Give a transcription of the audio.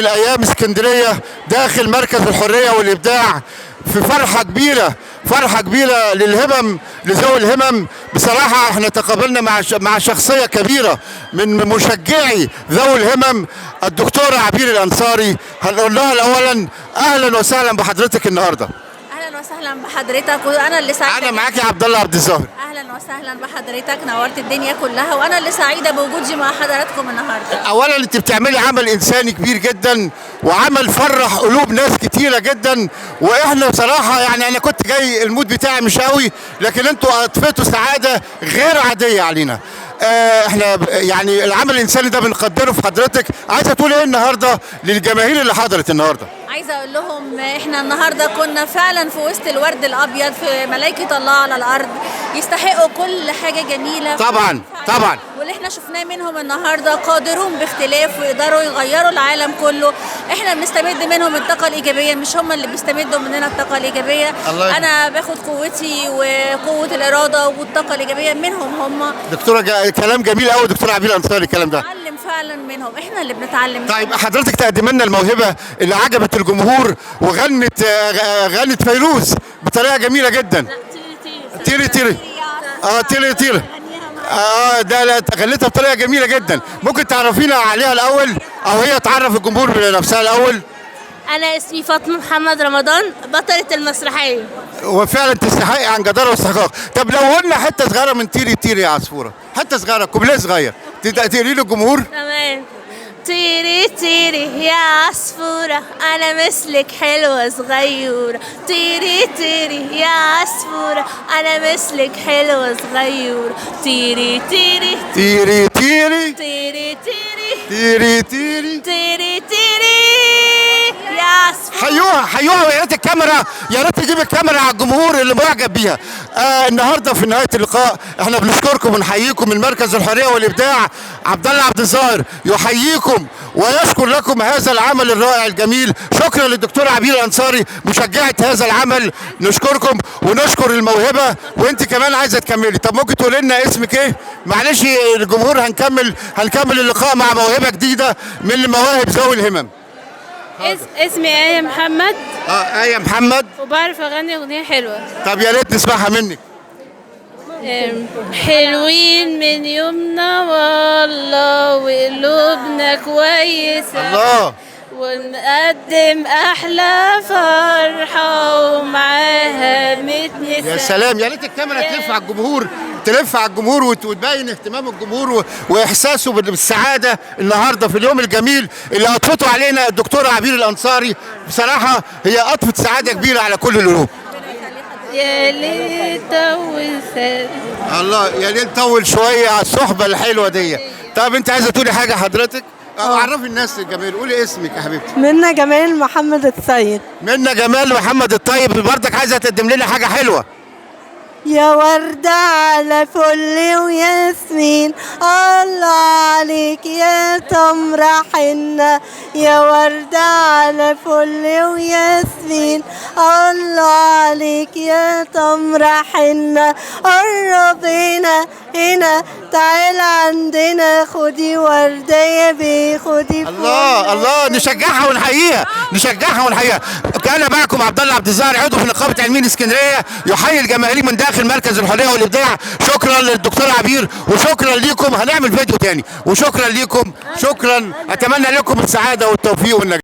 الايام اسكندريه داخل مركز الحريه والابداع في فرحه كبيره للهمم، لذوي الهمم. بصراحه احنا تقابلنا مع شخصيه كبيره من مشجعي ذوي الهمم، الدكتوره عبير الانصاري. هنقول لها اولا اهلا وسهلا بحضرتك النهارده. اهلا وسهلا بحضرتك، وانا اللي سعيده. انا معاكي عبد الله عبد الظاهر. اهلا وسهلا بحضرتك، نورت الدنيا كلها، وانا اللي سعيده بوجودي مع حضراتكم النهارده. اولا انت بتعملي عمل انساني كبير جدا، وعمل فرح قلوب ناس كتيره جدا، واحنا بصراحه يعني انا كنت جاي المود بتاعي مش قوي، لكن انتوا اضفتوا سعاده غير عاديه علينا. احنا يعني العمل الانساني ده بنقدره في حضرتك. عايزه تقول ايه النهارده للجماهير اللي حضرت النهارده؟ عايزه اقول لهم احنا النهارده كنا فعلا في وسط الورد الابيض، في ملائكه الله على الارض، يستحقوا كل حاجه جميله. طبعا طبعا. واللي احنا شفناه منهم النهارده قادرون باختلاف، ويقدروا يغيروا العالم كله. احنا بنستمد منهم الطاقه الايجابيه، مش هم اللي بيستمدوا مننا الطاقه الايجابيه. انا باخد قوتي وقوه الاراده والطاقه الايجابيه منهم هم. دكتوره كلام جميل قوي دكتوره عبير الانصاري الكلام ده. بنتعلم فعلا منهم، احنا اللي بنتعلم. طيب حضرتك تقدم لنا الموهبه اللي عجبت الجمهور، غنت فيروز بطريقه جميله جدا. تيري تيري تيري تيري ده لا غنتها بطريقه جميله جدا. ممكن تعرفينا عليها الاول، او هي تعرف الجمهور بنفسها الاول؟ أنا اسمي فاطمة محمد رمضان، بطلة المسرحية. وفعلا تستحقي عن جدارة واستحقاق. طب لو قلنا حته صغيره من تيري تيري يا عصفوره، حته صغيره كوبليه صغير تقولي للجمهور؟ تمام. طيري طيري يا عصفورة، أنا مثلك حلوة صغيورة. طيري طيري يا عصفورة، أنا مثلك حلوة صغيورة. طيري طيري تيري تيري طيري طيري تيري تيري طيري طيري يا عصفورة. حيوها ويا ريت الكاميرا، يا ريت تجيب الكاميرا على الجمهور اللي معجب بيها. النهارده في نهايه اللقاء احنا بنشكركم ونحييكم من مركز الحريه والابداع. عبد الله عبد الظاهر يحييكم ويشكر لكم هذا العمل الرائع الجميل. شكرا للدكتوره عبير الانصاري مشجعه هذا العمل. نشكركم ونشكر الموهبه. وانت كمان عايزه تكملي، طب ممكن تقول لنا اسمك ايه؟ معلش الجمهور هنكمل اللقاء مع موهبه جديده من مواهب ذوي الهمم. اسمي آية محمد. آية محمد، وبعرف أغني أغنية حلوة. طب يا ريت نسمعها منك. حلوين من يومنا والله، وقلوبنا كويسة. الله. ونقدم أحلى فرحة ومعاها متنسة. يا سلام، يا ريت الكاميرا تلف على الجمهور وتبين اهتمام الجمهور واحساسه بالسعاده النهارده في اليوم الجميل اللي اضفته علينا الدكتوره عبير الانصاري. بصراحه هي اضفت سعاده كبيره على كل القلوب. يا ليت طول الله، يا ليت طول شويه على الصحبه الحلوه دي. طب انت عايزه تقولي حاجه حضرتك؟ عرفي الناس الجميل، قولي اسمك يا حبيبتي. منى جمال محمد السيد. منى جمال محمد الطيب، برضك عايزه تقدم لنا حاجه حلوه. يا وردة على فل وياسمين، الله عليك يا تمرة حنة. يا وردة على فل وياسمين، الله عليك يا تمرة حنة. قرب هنا تعال عندنا، خدي وردة يا بيه، خدي. الله نشجعها ونحييها. كان معكم عبد الله عبد الظاهر، عضو في نقابه علمين اسكندريه، يحيي الجماهير من داخل مركز الحريه والابداع. شكرا للدكتوره عبير، وشكرا ليكم. هنعمل فيديو تاني، وشكرا ليكم. شكرا، اتمنى لكم السعاده والتوفيق والنجاح.